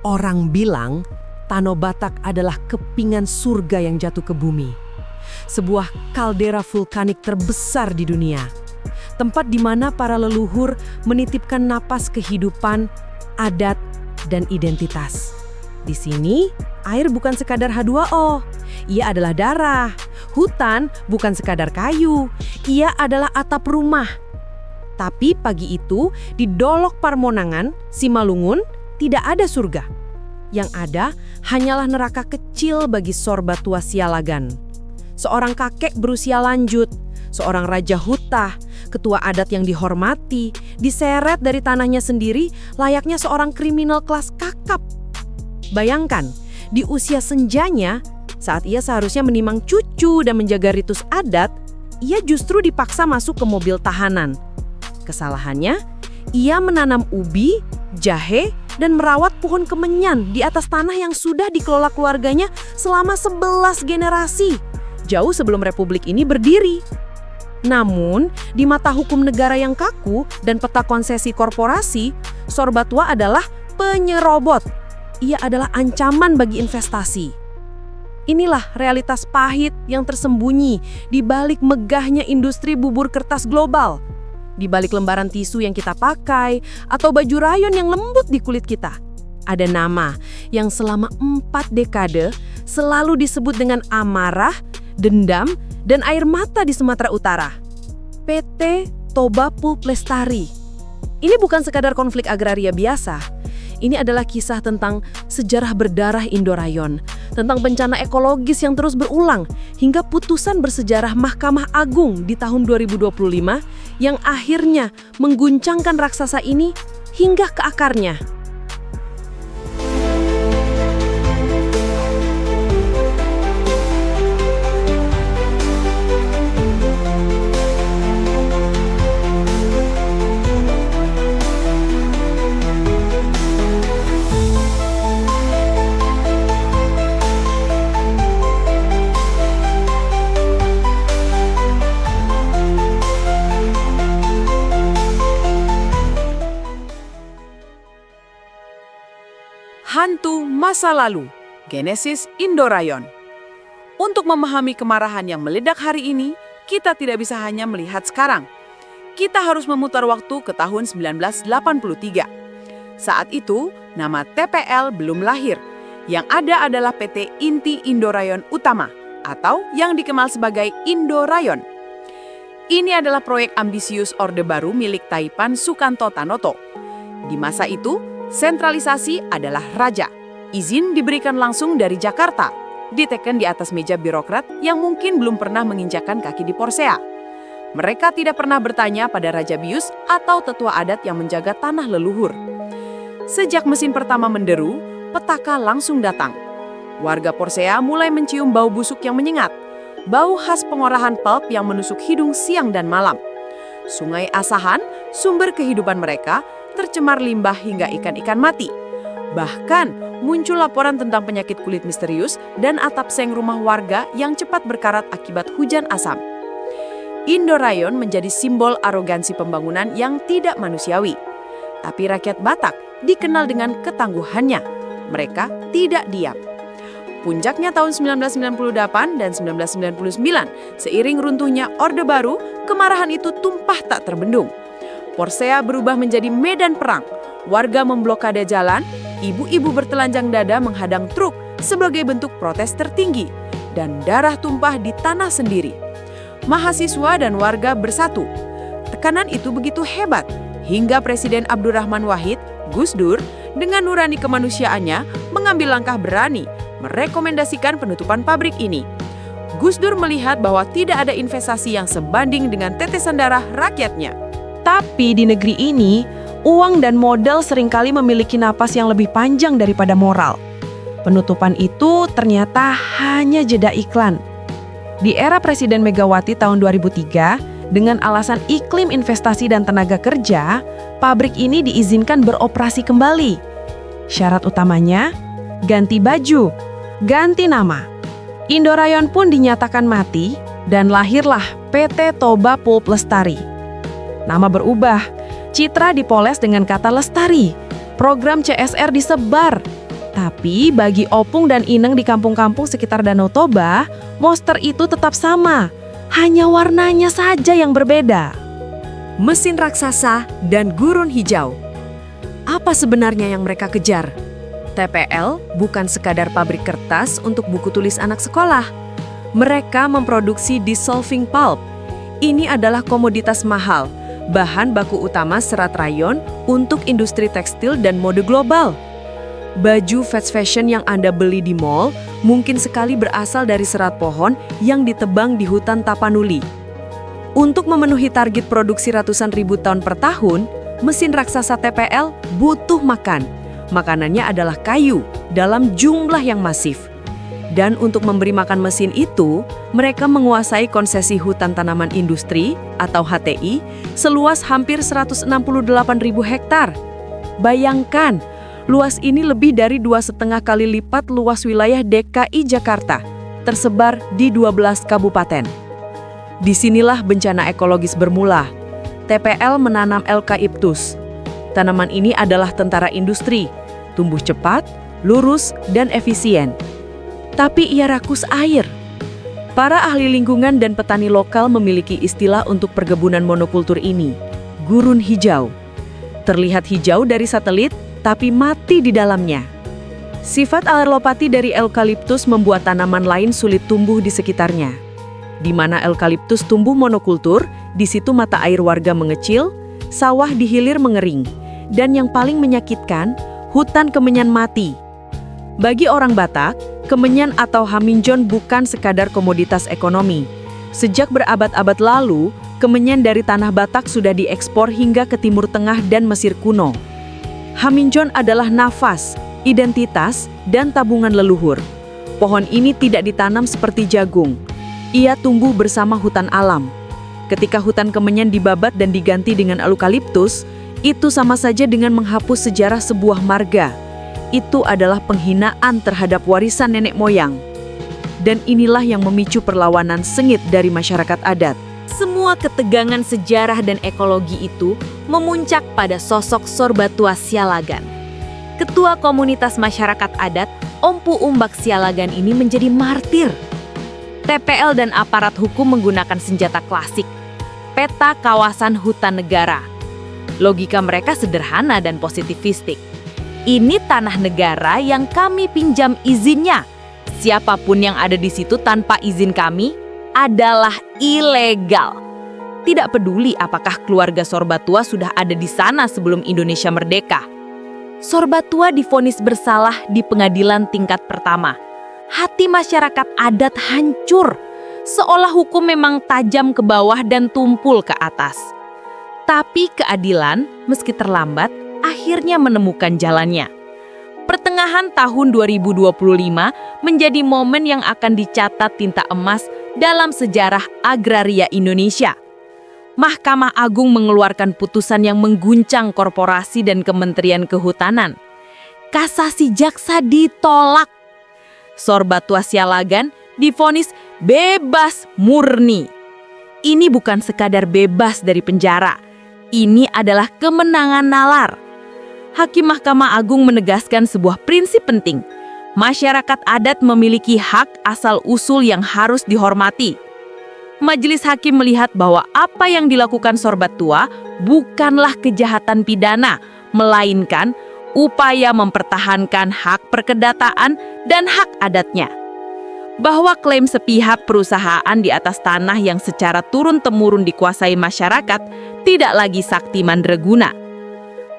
Orang bilang Tanah Batak adalah kepingan surga yang jatuh ke bumi. Sebuah kaldera vulkanik terbesar di dunia. Tempat di mana para leluhur menitipkan napas kehidupan, adat, dan identitas. Di sini, air bukan sekadar H2O. Ia adalah darah. Hutan bukan sekadar kayu. Ia adalah atap rumah. Tapi pagi itu, di Dolok Parmonangan, Simalungun, tidak ada surga. Yang ada hanyalah neraka kecil bagi Sorbatua Sialagan. Seorang kakek berusia lanjut, seorang raja huta, ketua adat yang dihormati, diseret dari tanahnya sendiri layaknya seorang kriminal kelas kakap. Bayangkan, di usia senjanya, saat ia seharusnya menimang cucu dan menjaga ritus adat, ia justru dipaksa masuk ke mobil tahanan. Kesalahannya, ia menanam ubi, jahe, dan merawat pohon kemenyan di atas tanah yang sudah dikelola keluarganya selama 11 generasi, jauh sebelum republik ini berdiri. Namun, di mata hukum negara yang kaku dan peta konsesi korporasi, Sorbatua adalah penyerobot. Ia adalah ancaman bagi investasi. Inilah realitas pahit yang tersembunyi di balik megahnya industri bubur kertas global. Di balik lembaran tisu yang kita pakai atau baju rayon yang lembut di kulit kita, ada nama yang selama 4 dekade selalu disebut dengan amarah, dendam, dan air mata di Sumatera Utara. PT Toba Pulp Lestari. Ini bukan sekadar konflik agraria biasa. Ini adalah kisah tentang sejarah berdarah Indo-Rayon, tentang bencana ekologis yang terus berulang, hingga putusan bersejarah Mahkamah Agung di tahun 2025 yang akhirnya mengguncangkan raksasa ini hingga ke akarnya. Hantu masa lalu, Genesis Indo-Rayon. Untuk memahami kemarahan yang meledak hari ini, kita tidak bisa hanya melihat sekarang. Kita harus memutar waktu ke tahun 1983. Saat itu, nama TPL belum lahir. Yang ada adalah PT Inti Indo-Rayon Utama, atau yang dikenal sebagai Indo-Rayon. Ini adalah proyek ambisius Orde Baru milik Taipan Sukanto Tanoto. Di masa itu, sentralisasi adalah raja. Izin diberikan langsung dari Jakarta, diteken di atas meja birokrat yang mungkin belum pernah menginjakan kaki di Porsea. Mereka tidak pernah bertanya pada Raja Bius atau tetua adat yang menjaga tanah leluhur. Sejak mesin pertama menderu, petaka langsung datang. Warga Porsea mulai mencium bau busuk yang menyengat, bau khas pengolahan pulp yang menusuk hidung siang dan malam. Sungai Asahan, sumber kehidupan mereka, tercemar limbah hingga ikan-ikan mati. Bahkan muncul laporan tentang penyakit kulit misterius dan atap seng rumah warga yang cepat berkarat akibat hujan asam. Indo-Rayon menjadi simbol arogansi pembangunan yang tidak manusiawi. Tapi rakyat Batak dikenal dengan ketangguhannya. Mereka tidak diam. Puncaknya tahun 1998 dan 1999, seiring runtuhnya Orde Baru, kemarahan itu tumpah tak terbendung. Porsea berubah menjadi medan perang. Warga memblokade jalan, ibu-ibu bertelanjang dada menghadang truk sebagai bentuk protes tertinggi, dan darah tumpah di tanah sendiri. Mahasiswa dan warga bersatu. Tekanan itu begitu hebat, hingga Presiden Abdurrahman Wahid, Gus Dur, dengan nurani kemanusiaannya mengambil langkah berani merekomendasikan penutupan pabrik ini. Gus Dur melihat bahwa tidak ada investasi yang sebanding dengan tetesan darah rakyatnya. Tapi di negeri ini, uang dan modal seringkali memiliki napas yang lebih panjang daripada moral. Penutupan itu ternyata hanya jeda iklan. Di era Presiden Megawati tahun 2003, dengan alasan iklim investasi dan tenaga kerja, pabrik ini diizinkan beroperasi kembali. Syarat utamanya, ganti baju, ganti nama. Indo-Rayon pun dinyatakan mati dan lahirlah PT Toba Pulp Lestari. Nama berubah, citra dipoles dengan kata lestari, program CSR disebar, Tapi bagi Opung dan Ineng di kampung-kampung sekitar Danau Toba, monster itu tetap sama. Hanya warnanya saja yang berbeda. Mesin raksasa dan gurun hijau. Apa sebenarnya yang mereka kejar? TPL bukan sekadar pabrik kertas untuk buku tulis anak sekolah. Mereka memproduksi dissolving pulp. Ini adalah komoditas mahal, bahan baku utama serat rayon untuk industri tekstil dan mode global. Baju fast fashion yang Anda beli di mall mungkin sekali berasal dari serat pohon yang ditebang di hutan Tapanuli. Untuk memenuhi target produksi ratusan ribu ton per tahun, mesin raksasa TPL butuh makan. Makanannya adalah kayu dalam jumlah yang masif. Dan untuk memberi makan mesin itu, mereka menguasai konsesi hutan tanaman industri atau HTI seluas hampir 168.000 hektar. Bayangkan, luas ini lebih dari 2,5 kali lipat luas wilayah DKI Jakarta, tersebar di 12 kabupaten. Disinilah bencana ekologis bermula. TPL menanam eukaliptus. Tanaman ini adalah tentara industri, tumbuh cepat, lurus, dan efisien. Tapi ia rakus air. Para ahli lingkungan dan petani lokal memiliki istilah untuk perkebunan monokultur ini, gurun hijau. Terlihat hijau dari satelit, tapi mati di dalamnya. Sifat alopati dari eukaliptus membuat tanaman lain sulit tumbuh di sekitarnya. Di mana eukaliptus tumbuh monokultur, di situ mata air warga mengecil, sawah di hilir mengering, dan yang paling menyakitkan, hutan kemenyan mati. Bagi orang Batak, kemenyan atau haminjon bukan sekadar komoditas ekonomi. Sejak berabad-abad lalu, kemenyan dari tanah Batak sudah diekspor hingga ke Timur Tengah dan Mesir kuno. Haminjon adalah nafas, identitas, dan tabungan leluhur. Pohon ini tidak ditanam seperti jagung. Ia tumbuh bersama hutan alam. Ketika hutan kemenyan dibabat dan diganti dengan eukaliptus, itu sama saja dengan menghapus sejarah sebuah marga. Itu adalah penghinaan terhadap warisan nenek moyang. Dan inilah yang memicu perlawanan sengit dari masyarakat adat. Semua ketegangan sejarah dan ekologi itu memuncak pada sosok Sorbatua Sialagan. Ketua komunitas masyarakat adat, Ompu Umbak Sialagan ini menjadi martir. TPL dan aparat hukum menggunakan senjata klasik, peta kawasan hutan negara. Logika mereka sederhana dan positivistik. Ini tanah negara yang kami pinjam izinnya. Siapapun yang ada di situ tanpa izin kami adalah ilegal. Tidak peduli apakah keluarga Sorbatua sudah ada di sana sebelum Indonesia merdeka. Sorbatua divonis bersalah di pengadilan tingkat pertama. Hati masyarakat adat hancur, seolah hukum memang tajam ke bawah dan tumpul ke atas. Tapi keadilan, meski terlambat, akhirnya menemukan jalannya. Pertengahan tahun 2025 menjadi momen yang akan dicatat tinta emas dalam sejarah agraria Indonesia. Mahkamah Agung mengeluarkan putusan yang mengguncang korporasi dan Kementerian Kehutanan. Kasasi jaksa ditolak. Sorbatua Sialagan divonis bebas murni. Ini bukan sekadar bebas dari penjara. Ini adalah kemenangan nalar. Hakim Mahkamah Agung menegaskan sebuah prinsip penting. Masyarakat adat memiliki hak asal-usul yang harus dihormati. Majelis hakim melihat bahwa apa yang dilakukan Sorbatua bukanlah kejahatan pidana, melainkan upaya mempertahankan hak perkedataan dan hak adatnya. Bahwa klaim sepihak perusahaan di atas tanah yang secara turun-temurun dikuasai masyarakat tidak lagi sakti mandraguna.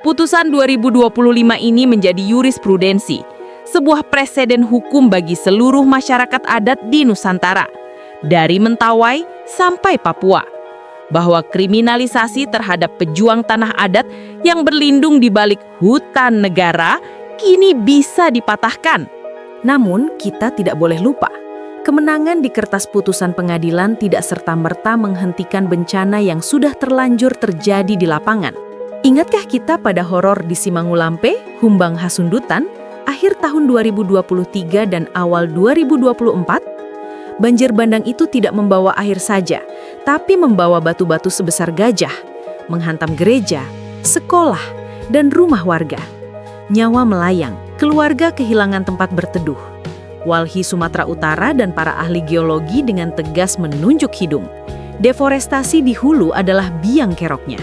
Putusan 2025 ini menjadi jurisprudensi, sebuah preseden hukum bagi seluruh masyarakat adat di Nusantara, dari Mentawai sampai Papua, bahwa kriminalisasi terhadap pejuang tanah adat yang berlindung di balik hutan negara kini bisa dipatahkan. Namun, kita tidak boleh lupa, kemenangan di kertas putusan pengadilan tidak serta-merta menghentikan bencana yang sudah terlanjur terjadi di lapangan. Ingatkah kita pada horor di Simangulampe, Humbang Hasundutan, akhir tahun 2023 dan awal 2024? Banjir bandang itu tidak membawa air saja, tapi membawa batu-batu sebesar gajah, menghantam gereja, sekolah, dan rumah warga. Nyawa melayang. keluarga kehilangan tempat berteduh. Walhi Sumatera Utara dan para ahli geologi dengan tegas menunjuk hidung. Deforestasi di hulu adalah biang keroknya.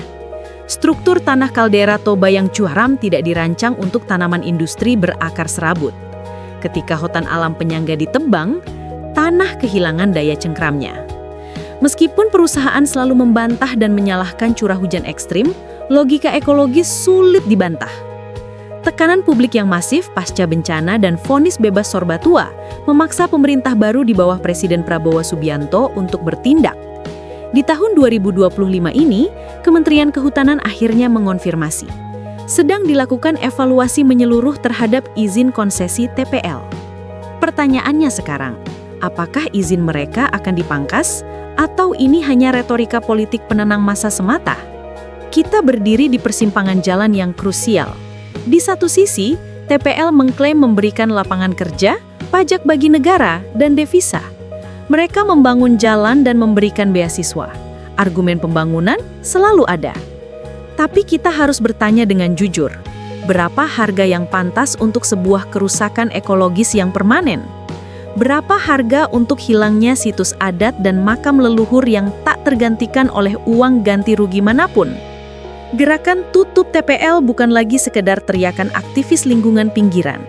Struktur tanah kaldera Toba yang curam tidak dirancang untuk tanaman industri berakar serabut. Ketika hutan alam penyangga ditebang, tanah kehilangan daya cengkramnya. Meskipun perusahaan selalu membantah dan menyalahkan curah hujan ekstrim, logika ekologis sulit dibantah. Tekanan publik yang masif pasca bencana dan vonis bebas sorba tua memaksa pemerintah baru di bawah Presiden Prabowo Subianto untuk bertindak. Di tahun 2025 ini, Kementerian Kehutanan akhirnya mengonfirmasi. Sedang dilakukan evaluasi menyeluruh terhadap izin konsesi TPL. Pertanyaannya sekarang, apakah izin mereka akan dipangkas atau ini hanya retorika politik penenang masa semata? Kita berdiri di persimpangan jalan yang krusial. Di satu sisi, TPL mengklaim memberikan lapangan kerja, pajak bagi negara, dan devisa. Mereka membangun jalan dan memberikan beasiswa. Argumen pembangunan selalu ada. Tapi kita harus bertanya dengan jujur, berapa harga yang pantas untuk sebuah kerusakan ekologis yang permanen? Berapa harga untuk hilangnya situs adat dan makam leluhur yang tak tergantikan oleh uang ganti rugi manapun? Gerakan tutup TPL bukan lagi sekedar teriakan aktivis lingkungan pinggiran.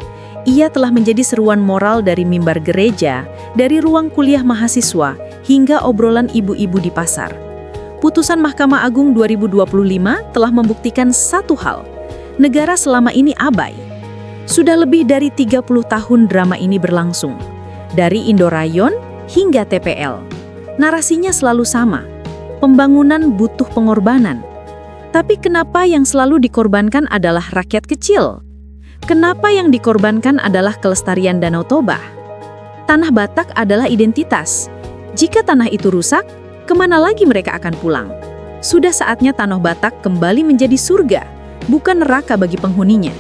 Ia telah menjadi seruan moral dari mimbar gereja, dari ruang kuliah mahasiswa, hingga obrolan ibu-ibu di pasar. Putusan Mahkamah Agung 2025 telah membuktikan satu hal, negara selama ini abai. Sudah lebih dari 30 tahun drama ini berlangsung. Dari Indorayon hingga TPL. Narasinya selalu sama, pembangunan butuh pengorbanan. Tapi kenapa yang selalu dikorbankan adalah rakyat kecil? Kenapa yang dikorbankan adalah kelestarian Danau Toba? Tanah Batak adalah identitas. Jika tanah itu rusak, kemana lagi mereka akan pulang? Sudah saatnya Tanah Batak kembali menjadi surga, bukan neraka bagi penghuninya.